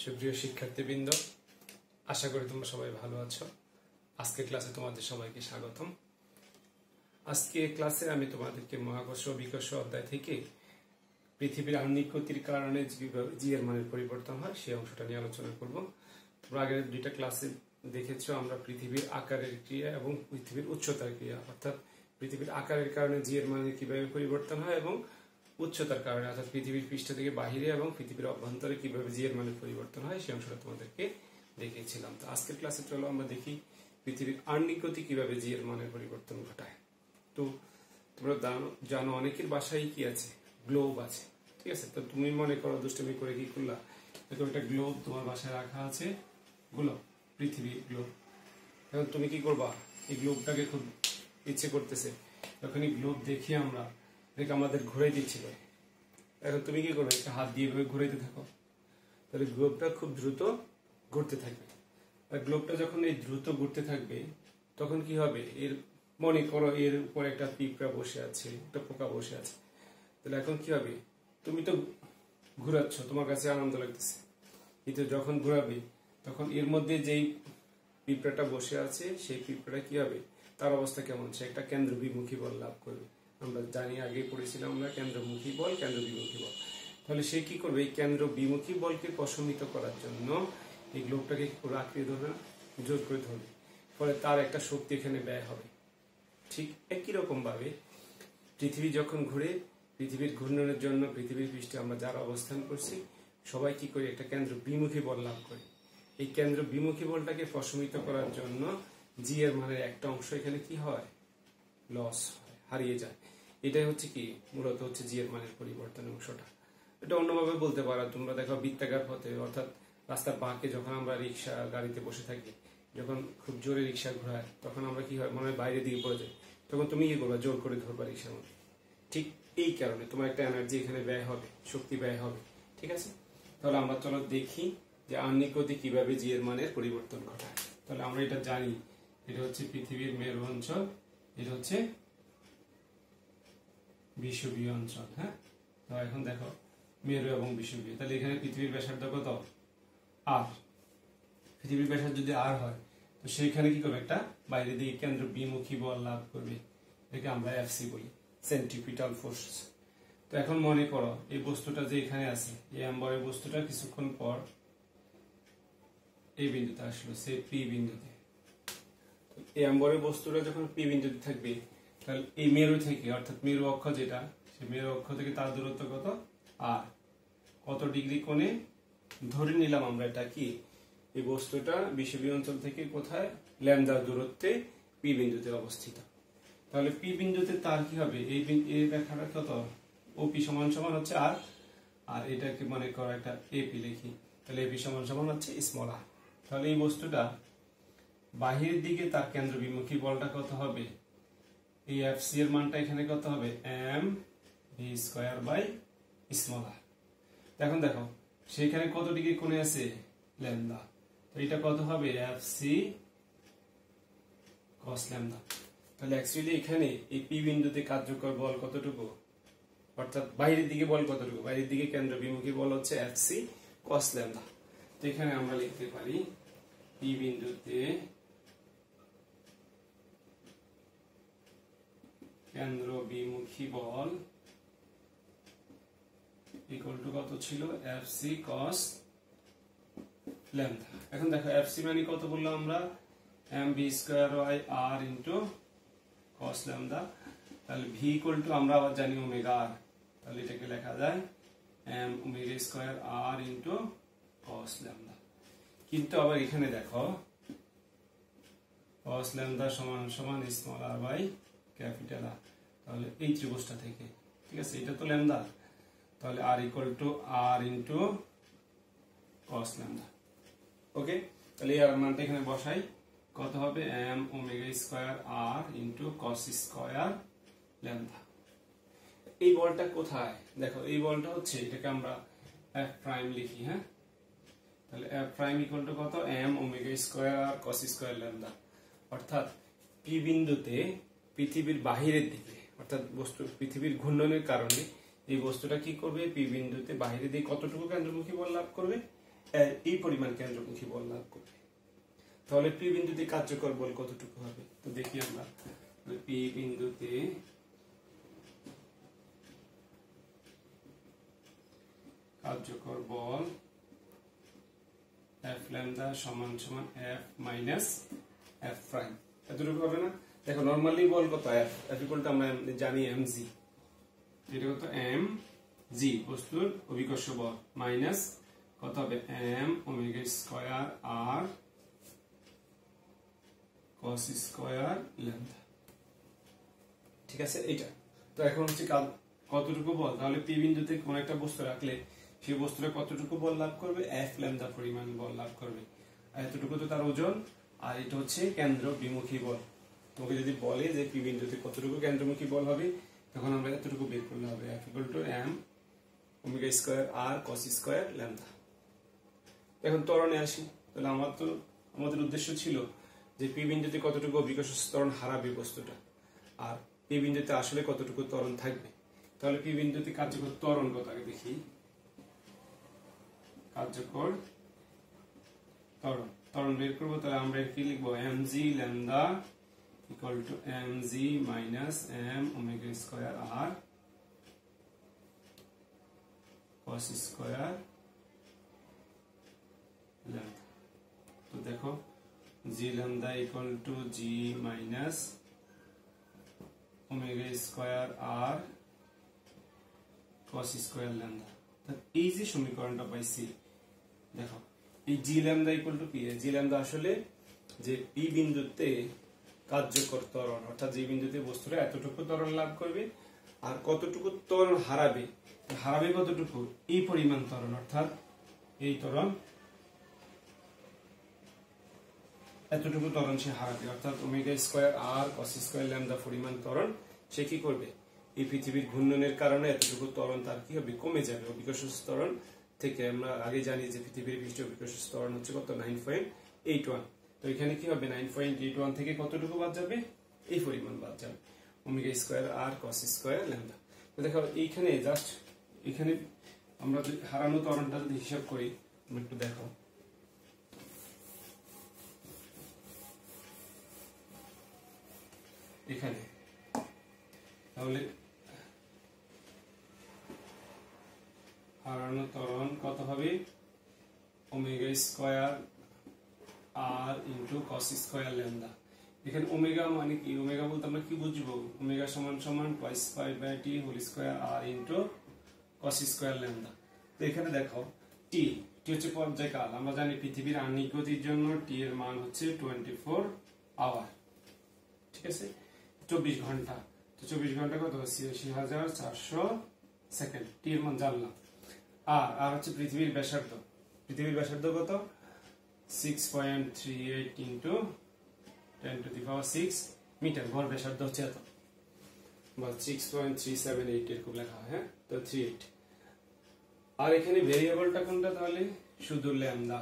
সুপ্রিয় শিক্ষার্থীবৃন্দ, আশা করি তোমরা সবাই ভালো আছো। আজকে ক্লাসে তোমাদের সবাইকে স্বাগতম। আজকে ক্লাসে আমি তোমাদেরকে মহাকর্ষ বিকর্ষ অধ্যায় থেকে পৃথিবীর আহ্নিকগতির কারণে জি এর মানের পরিবর্তন হয় সেই অংশটা নিয়ে আলোচনা করব। তোমরা আগের দুইটা ক্লাসে দেখেছো আমরা পৃথিবীর আকারের ক্রিয়া এবং পৃথিবীর উচ্চতার ক্রিয়া, অর্থাৎ পৃথিবীর আকারের কারণে জি এর মানের কিভাবে পরিবর্তন হয় এবং উচ্চতার কারণে অর্থাৎ পৃথিবীর পৃষ্ঠ থেকে বাহিরে এবং পৃথিবীর অভ্যন্তরে কিভাবে জি এর মানের পরিবর্তন হয় সেই অংশটা তোমাদেরকে দেখিয়েছিলাম। তো আজকের ক্লাসে চলো আমরা দেখি পৃথিবীর আহ্নিকগতি কিভাবে জি এর মানের পরিবর্তন ঘটায়। তো তোমরা জানো অনেকের বাসায় কি আছে, গ্লোব আছে, ঠিক আছে। তো তুমি মনে করো দুষ্টমি করে কি করলা, দেখো একটা গ্লোব তোমার বাসায় রাখা আছে, গ্লোব, পৃথিবী গ্লোব। এখন তুমি কি করবা, এই গ্লোবটাকে খুব ইচ্ছে করতেছে, তখন এই গ্লোব দেখি আমরা দেখে আমাদের ঘুরাই দিচ্ছিল। এখন তুমি কি করবে, একটা হাত দিয়ে ঘুরাইতে থাকো, তাহলে গ্লোবটা খুব দ্রুত ঘুরতে থাকবে। আর গ্লোবটা যখন এই দ্রুত ঘুরতে থাকবে তখন কি হবে, এর মনে করো এর উপর একটা পিঁপড়া বসে আছে, একটা পোকা বসে আছে, তাহলে এখন কি হবে, তুমি তো ঘুরাচ্ছ, তোমার কাছে আনন্দ লাগতেছে, কিন্তু যখন ঘুরাবে তখন এর মধ্যে যেই পিঁপড়াটা বসে আছে সেই পিঁপড়াটা কি হবে, তার অবস্থা কেমন, সে একটা কেন্দ্র বিমুখী বল লাভ করবে। আমরা জানি আগে পড়েছিলাম আমরা কেন্দ্রমুখী বল, কেন্দ্র বিমুখী বল। তাহলে সে কি করবে, এই কেন্দ্র বিমুখী বলকে প্রশমিত করার জন্য এই গ্লোবটাকে আঁকড়ে ধরবে, জোর করে ধরবে, ফলে তার একটা শক্তি এখানে ব্যয় হবে। ঠিক একই রকম ভাবে পৃথিবী যখন ঘুরে, পৃথিবীর ঘূর্ণনের জন্য পৃথিবীর পৃষ্ঠে আমরা যারা অবস্থান করছি সবাই কি করি, একটা কেন্দ্র বিমুখী বল লাভ করি। এই কেন্দ্র বিমুখী বলটাকে প্রশমিত করার জন্য জি এর মানের একটা অংশ এখানে কি হয়, লস হয়, হারিয়ে যায়। এটাই হচ্ছে কি মূলত হচ্ছে জি এর মানের পরিবর্তনের অংশটা। এটা অন্যভাবে বলতে পারো, তোমরা দেখো বৃত্তাকার পথে অর্থাৎ রাস্তার বাঁকে যখন আমরা রিক্সা গাড়িতে বসে থাকি, যখন খুব জোরে রিক্সা ঘোরায় তখন আমরা কি হয়, মনে হয় বাইরের দিকে পড়ে যাই, তখন তুমি কি করবা, জোর করে ধরবা রিক্সার মধ্যে। ঠিক এই কারণে তোমার একটা এনার্জি এখানে ব্যয় হবে, শক্তি ব্যয় হবে, ঠিক আছে। তাহলে আমরা চলো দেখি যে আহ্নিকগতি কিভাবে জি এর মানের পরিবর্তন ঘটায়। তাহলে আমরা এটা জানি, এটা হচ্ছে পৃথিবীর মেরু অঞ্চল, এটা হচ্ছে বিষুবীয় অঞ্চল। হ্যাঁ, তো এখন দেখো মেরু এবং বিষুবীয়, তাহলে এখানে পৃথিবীর ব্যাসার্ধ কত, আর। পৃথিবীর ব্যাসার্ধ যদি আর হয় তো সেইখানে কি করবে, একটা বাইরের দিকে কেন্দ্র বিমুখী বল লাভ করবে, এটাকে আমরা এফসি বলি, সেন্ট্রিপিটাল ফোর্স। তো এখন মনে করো এই বস্তুটা যে এখানে আছে, এই অ্যাম্বরের বস্তুটা কিছুক্ষণ পর এই বিন্দুতে আসলো, সে পি বিন্দুতে। এই অ্যাম্বরের বস্তুটা যখন পি বিন্দুতে থাকবে, তাহলে এই মেরু থেকে অর্থাৎ মেরু অক্ষ যেটা, সেই মেরু অক্ষ থেকে তার দূরত্ব কত, আর। কত ডিগ্রি কোণে ধরে নিলাম আমরা এটা কি, এই বস্তুটা বিষুবীয় অঞ্চল থেকে কোথায়, ল্যামডা দূরত্বে পি বিন্দুতে অবস্থিত। তাহলে পি বিন্দুতে তার কি হবে, এই রেখাটা কত, ওপি সমান সমান হচ্ছে আর, আর এটাকে মনে করো একটা এপি লিখি, তাহলে এপি সমান সমান হচ্ছে স্মল আর। তাহলে এই বস্তুটা বাহিরের দিকে তার কেন্দ্র বিমুখী বলটা কত হবে, এই এফসি এর মানটা এখানে কত হবে, m V square by small r. এখন দেখো সেখানে কত ডিগ্রি কোণে আছে, ল্যামডা, তো এটা কত হবে, এফসি কস ল্যামডা। তাহলে অ্যাকচুয়ালি এখানে এই পি বিন্দুতে কার্যকর বল কতটুকু, অর্থাৎ বাইরের দিকে বল কতটুকু, বাইরের দিকে কেন্দ্র বিমুখী বল হচ্ছে এফসি কস ল্যামডা। তো এখানে আমরা লিখতে পারি পি বিন্দুতে কেন্দ্র বিমুখী বল ইকুয়াল টু কত ছিল, এফসি কস ল্যামডা। এখন দেখো এফসি মানে কত বললাম আমরা, M V square by R into cos lambda. তাহলে ভি ইকুয়াল টু আমরা আবার জানি ওমেগা আর, তাহলে এটাকে লেখা যায় এম ওমেগা স্কয়ার আর ইন্টু কস ল্যামডা। কিন্তু আবার এখানে দেখো কস ল্যামডা সমান সমান small R by capital R, তাহলে এই ত্রিভুজটা থেকে, ঠিক আছে, এটা তো ল্যামডা, তাহলে r equal to r into cos lambda. Okay, তাহলে এই আর মানটা এখানে বসাই, কত হবে, এম ওমেগা স্কয়ার আর ইন্টু কস স্কয়ার ল্যামডা। এই বলটা কোথায়, দেখো এই বলটা হচ্ছে, এটাকে আমরা এফ প্রাইম লিখি। হ্যাঁ, তাহলে এফ প্রাইম ইকুয়াল টু কত, M omega square R cos square lambda. অর্থাৎ পি বিন্দুতে পৃথিবীর বাহিরের দিকে, অর্থাৎ বস্তু পৃথিবীর ঘূর্ণনের কারণে এই বস্তুটা কি করবে, পি বিন্দুতে বাহিরের দিকে কতটুকু কেন্দ্রমুখী বল লাভ করবে, এই পরিমাণ কেন্দ্রমুখী বল লাভ করবে। তাহলে পি বিন্দুতে কার্যকর বল কতটুকু হবে? তো দেখি আমরা পি বিন্দুতে কার্যকর বল এফ ল্যামডা সমান সমান এফ মাইনাস এফ প্রাইম, এতটুকু হবে না? দেখো নরমালি বল কত? এফ ইকুয়াল টু আমরা জানি এম জি, এটা কত? এম জি বস্তুর অভিকর্ষ বল মাইনাস কত হবে? M omega square R cos square lambda. ঠিক আছে, এটা তো এখন হচ্ছে কতটুকু বল? তাহলে পি বিন্দুতে কোন একটা বস্তু রাখলে সেই বস্তুটা কতটুকু বল লাভ করবে? এফ ল্যামডা পরিমাণ বল লাভ করবে। আর এতটুকু তো তার ওজন, আর এটা হচ্ছে কেন্দ্র বিমুখী বল। তোমাকে যদি বলে যে পি বিন্দুতে কতটুকু কেন্দ্রমুখী বল হবে, তখন আমরা এতটুকু বের করলে হবে F equal to M omega square R cos square lambda. এখন ত্বরণে আসি। তাহলে আমাদের উদ্দেশ্য ছিল যে পি বিন্দুতে কতটুকু অভিকর্ষ ত্বরণ হারাবে বস্তুটা, আর পি বিন্দুতে আসলে কতটুকু ত্বরণ থাকবে। তাহলে পি বিন্দুতে কার্যকর ত্বরণ কত আগে দেখি। কার্যকর ত্বরণ বের করবো। তাহলে আমরা কি লিখবো? M G lambda equal to M G minus M omega square R cos square lambda. তো দেখো G lambda equal to G minus omega square R cos square lambda. এই যে সমীকরণটা পাইছি, দেখো এই G lambda equal to P, G lambda আসলে যে পি বিন্দুতে কার্যকর ত্বরণ, অর্থাৎ যে বিন্দুতে বস্তুটা এতটুকু ত্বরণ লাভ করবে আর কতটুকু ত্বরণ হারাবে, হারাবে কতটুকু? এই পরিমাণ ত্বরণ, অর্থাৎ এই ত্বরণ এতটুকু ত্বরণ সে হারাবে, অর্থাৎ omega square R cos square lambda পরিমাণ ত্বরণ সে কি করবে? এই পৃথিবীর ঘূর্ণনের কারণে এতটুকু ত্বরণ তার কি হবে? কমে যাবে। অভিকর্ষ ত্বরণ থেকে আমরা আগে জানি যে পৃথিবীর পৃষ্ঠে অভিকর্ষ ত্বরণ হচ্ছে কত? 9.81। তো এখানে কি হবে? 9.81 থেকে কতটুকু বাদ যাবে? এই পরিমাণ বাদ যাবে, omega square R cos square lambda. তো দেখো এইখানে জাস্ট এখানে আমরা যদি হারানো ত্বরণটা যদি হিসাব করি, একটু দেখো এখানে, তাহলে হারানো ত্বরণ কত হবে? ওমেগা স্কয়ার আর ইন্টু কস স্কয়ার ল্যামডা। এখানে ওমেগা মানে কি? ওমেগা বলতে আমরা কি বুঝবো? ওমেগা সমান সমান twice pi by T whole square R into cos square lambda. তো এখানে দেখো টি হচ্ছে পর্যায়কাল। আমরা জানি পৃথিবীর আহ্নিক গতির জন্য টি এর মান হচ্ছে 24 আওয়ার। ঠিক আছে, 24 ঘন্টা। তো 24 ঘন্টা কত? 86,400 সেকেন্ড। টি এর মান জানলাম। আর হচ্ছে পৃথিবীর ব্যাসার্ধ। পৃথিবীর ব্যাসার্ধ কত? 6.38 ইন্টু 10⁶ মিটার। ভর ব্যাসার্ধ হচ্ছে এত, বা 6.378 এরকম লেখা হয়। হ্যাঁ, তো 38। আর এখানে ভেরিয়েবলটা কোনটা? তাহলে শুধু ল্যামডা।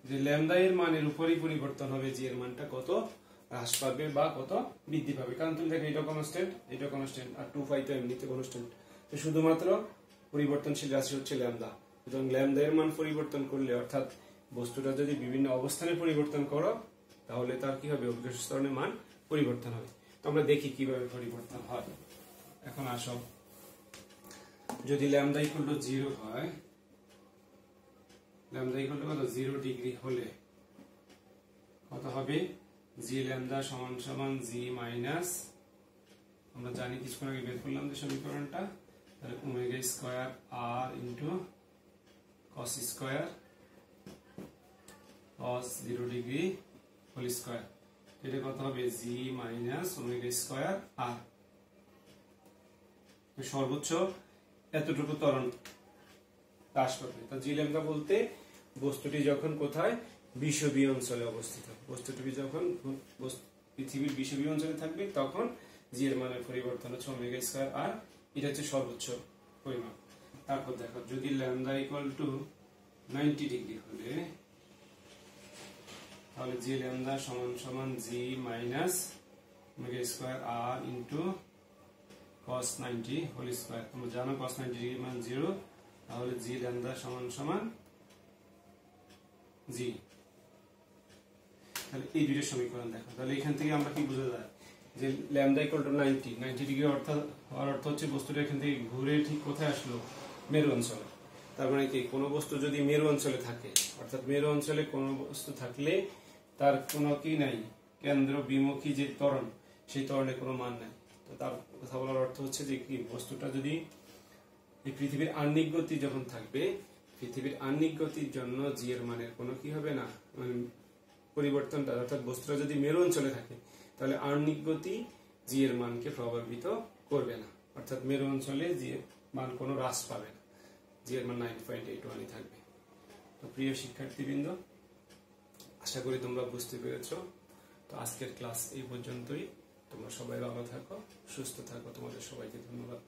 যে ল্যামডা এর মানের উপরই পরিবর্তন হবে জি এর মানটা কত হ্রাস পাবে বা কত বৃদ্ধি পাবে। কারণ তুমি দেখো এটা কনস্ট্যান্ট, এটা কনস্ট্যান্ট, আর 2 পাই তো এমনিতে কনস্ট্যান্ট। তো শুধুমাত্র পরিবর্তনশীল রাশি হচ্ছে ল্যামডা। সুতরাং ল্যামডা এর মান পরিবর্তন করলে, অর্থাৎ বস্তুটা যদি বিভিন্ন অবস্থানে পরিবর্তন করো, তাহলে তার কি হবে? অভিকর্ষ ত্বরণের মান পরিবর্তন হবে। তো আমরা দেখি কিভাবে পরিবর্তন হয়। এখন আসো, যদি ল্যামডা ইকুয়াল টু 0 হয়, ল্যামডা ইকুয়াল টু কত? 0 ডিগ্রি হলে কত হবে? জি ল্যামডা সমান সমান জি মাইনাস, আমরা জানি কিছুক্ষণ আগে বের করলাম যে সমীকরণটা, তাহলে ওমেগা স্কয়ার আর into cos square cos 0 degree whole square. এটা কত হবে? G minus omega square r. সর্বোচ্চ এতটুকু ত্বরণ হ্রাস পাবে। তো জি ল্যামডা বলতে বস্তুটি যখন কোথায়? বিষুবীয় অঞ্চলে অবস্থিত। বস্তুটি যখন পৃথিবীর বিষুবীয় অঞ্চলে থাকবে, তখন জি এর মানের পরিবর্তন হচ্ছে ওমেগা স্কয়ার আর। এটা হচ্ছে সর্বোচ্চ পরিমাণ। তারপর দেখো, যদি ল্যামডা ইকুয়াল টু 90 ডিগ্রি হলে, তাহলে জি ল্যামডা সমান সমান জি মাইনাস ওমেগা স্কয়ার আর ইন্টু cos 90 হোল স্কয়ার। তোমরা জানো cos 90 ডিগ্রি মান 0, তাহলে জি ল্যামডা সমান সমান জি। তাহলে এই দুইটা সমীকরণ দেখো, তাহলে এখান থেকে আমরা কি বোঝা যায় যে ল্যামডা ইকুয়াল টু 90 ডিগ্রি অর্থাৎ হওয়ার অর্থ হচ্ছে বস্তুটা এখান থেকে ঘুরে ঠিক কোথায় আসলো, মেরু অঞ্চলে। তার মানে কি কোনো বস্তু যদি মেরু অঞ্চলে থাকে, অর্থাৎ মেরু অঞ্চলে কোনো বস্তু থাকলে তার কোনো কি নাই, কেন্দ্র বিমুখী যে ত্বরণ, সেই ত্বরণের কোনো মান নাই। তো তার কথা বলার অর্থ হচ্ছে যে কি বস্তুটা যদি এই পৃথিবীর আহ্নিক গতি যখন থাকবে, পৃথিবীর আহ্নিক গতির জন্য জি এর মানের কোনো কি হবে না, মানে পরিবর্তনটা, অর্থাৎ বস্তুটা যদি মেরু অঞ্চলে থাকে তাহলে আহ্নিক গতি জি এর মানকে প্রভাবিত করবে না, অর্থাৎ মেরু অঞ্চলে জি এর মান কোনো হ্রাস পাবে না, জি এর মান 9.81 থাকবে। তো প্রিয় শিক্ষার্থীবৃন্দ, আশা করি তোমরা বুঝতে পেরেছো। তো আজকের ক্লাস এই পর্যন্তই। তোমরা সবাই ভালো থাকো, সুস্থ থাকো, তোমাদের সবাইকে ধন্যবাদ।